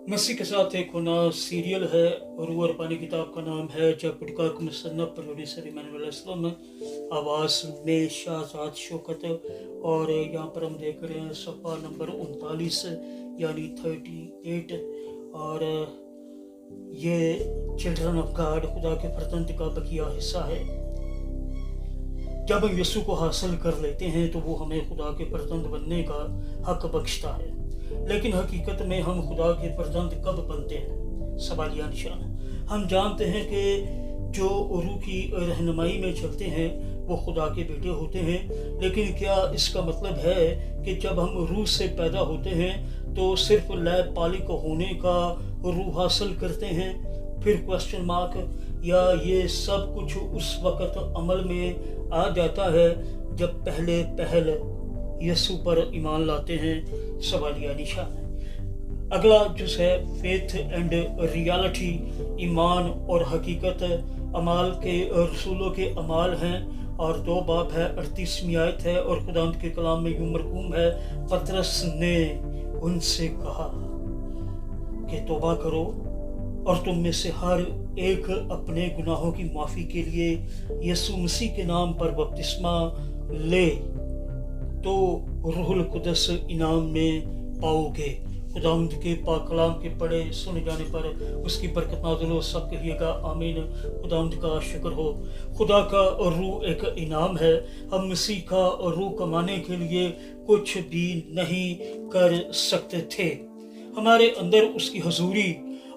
मसीह के साथ एक होना सीरियल है और वो अरबानी किताब का नाम है जब पुटका को मुसन्नफ प्रोड्यूसर इमानुएल असलम, आवाज़ में शाहजाद शौकत। और यहाँ पर हम देख रहे हैं सफ़ा नंबर 39 यानी 38। और ये चिल्ड्रन ऑफ गॉड, खुदा के फर्जंद का बकिया हिस्सा है। जब हम यीशु को हासिल कर लेते हैं तो वो हमें खुदा के फर्जंद बनने का हक बख्शता है। लेकिन हकीकत में हम खुदा के फर्जंद कब बनते हैं? सवालिया निशान। हम जानते हैं कि जो रूह की रहनुमाई में चलते हैं वो खुदा के बेटे होते हैं, लेकिन क्या इसका मतलब है कि जब हम रूह से पैदा होते हैं तो सिर्फ लैब पालिक होने का रूह हासिल करते हैं? फिर क्वेश्चन मार्क। या ये सब कुछ उस वक्त अमल में आ जाता है जब पहले पहल यीशु पर ईमान लाते हैं? सवालिया निशान। अगला जुज़ है फेथ एंड रियलिटी, ईमान और हकीकत। अमाल के रसूलों के अमाल हैं और 2 बाब है, 38वीं आयत है। और खुदावंद के कलाम में यूं मरकूम है, पतरस ने उनसे कहा कि तौबा करो और तुम में से हर एक अपने गुनाहों की माफ़ी के लिए यीशु मसीह के नाम पर बपतिस्मा ले, तो रूहुल कुदस इनाम में पाओगे। खुदावंद के पाक कलाम के पढ़े सुने जाने पर उसकी बरकत नाज़िल हो। सब कहिएगा आमीन। खुदावंद का शुक्र हो। खुदा का रूह एक इनाम है। हम मसीह का रूह कमाने के लिए कुछ भी नहीं कर सकते थे। हमारे अंदर उसकी हजूरी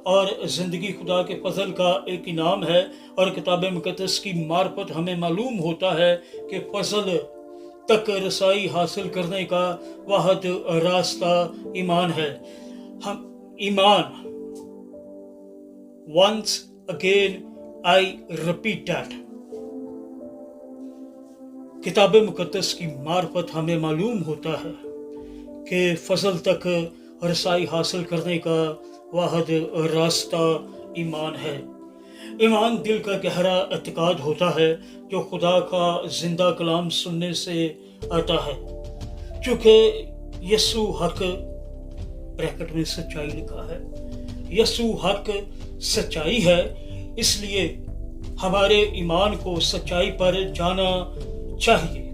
और ज़िंदगी खुदा के फजल का एक इनाम है। और किताब मुकद्दस की मार्फत हमें मालूम होता है कि फजल तक रसाई हासिल करने का वाहद रास्ता ईमान है। हम ईमान, once again I repeat that, किताब मुकद्दस की मार्फत हमें मालूम होता है कि फजल तक रसाई हासिल करने का वाहद रास्ता ईमान है। ईमान दिल का गहरा एतकाद होता है जो खुदा का जिंदा कलाम सुनने से आता है। चूँकि यीशु हक, ब्रैकेट में सच्चाई लिखा है, यीशु हक सच्चाई है, इसलिए हमारे ईमान को सच्चाई पर जाना चाहिए।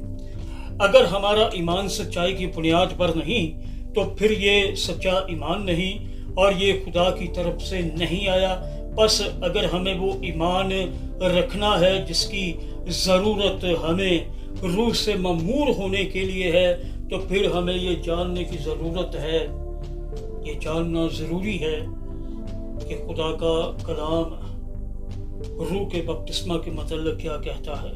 अगर हमारा ईमान सच्चाई की बुनियाद पर नहीं तो फिर ये सच्चा ईमान नहीं और ये खुदा की तरफ से नहीं आया। बस अगर हमें वो ईमान रखना है जिसकी ज़रूरत हमें रूह से ममूर होने के लिए है, तो फिर हमें ये जानने की ज़रूरत है, ये जानना ज़रूरी है कि खुदा का कलाम रूह के बपतिस्मा के मतलब क्या कहता है।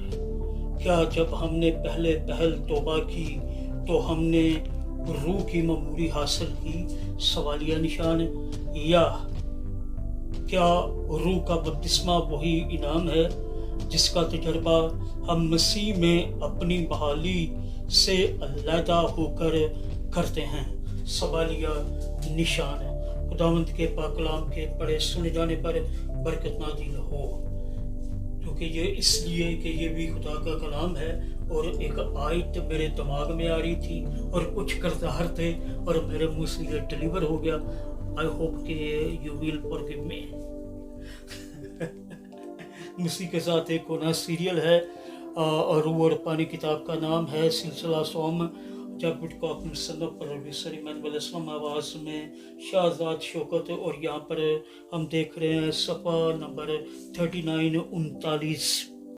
क्या जब हमने पहले पहल तौबा की तो हमने रूह की ममूरी हासिल की? सवालिया निशान। या क्या रूह का बपतिस्मा वही इनाम है जिसका तजर्बा हम मसीह में अपनी बहाली से अलहदा होकर करते हैं? सवालिया निशान। खुदावंद के पाक कलाम के पढ़े सुने जाने पर बरकत नाज़िल हो, क्योंकि ये इसलिए कि ये भी खुदा का कलाम है। और एक आयत मेरे दिमाग में आ रही थी और कुछ करदार थे और मेरे मुंह से ये डिलीवर हो गया। आई होप कि यू विल फॉरगिव मी। मसीह के साथ एक होना सीरियल है और वो अरबानी किताब का नाम है सिलसिला सोम जब मुसन्नफ प्रोड्यूसर इमानुएल असलम, आवाज़ में शाहजाद शौकत। और यहाँ पर हम देख रहे हैं सफ़ा नंबर 39 39।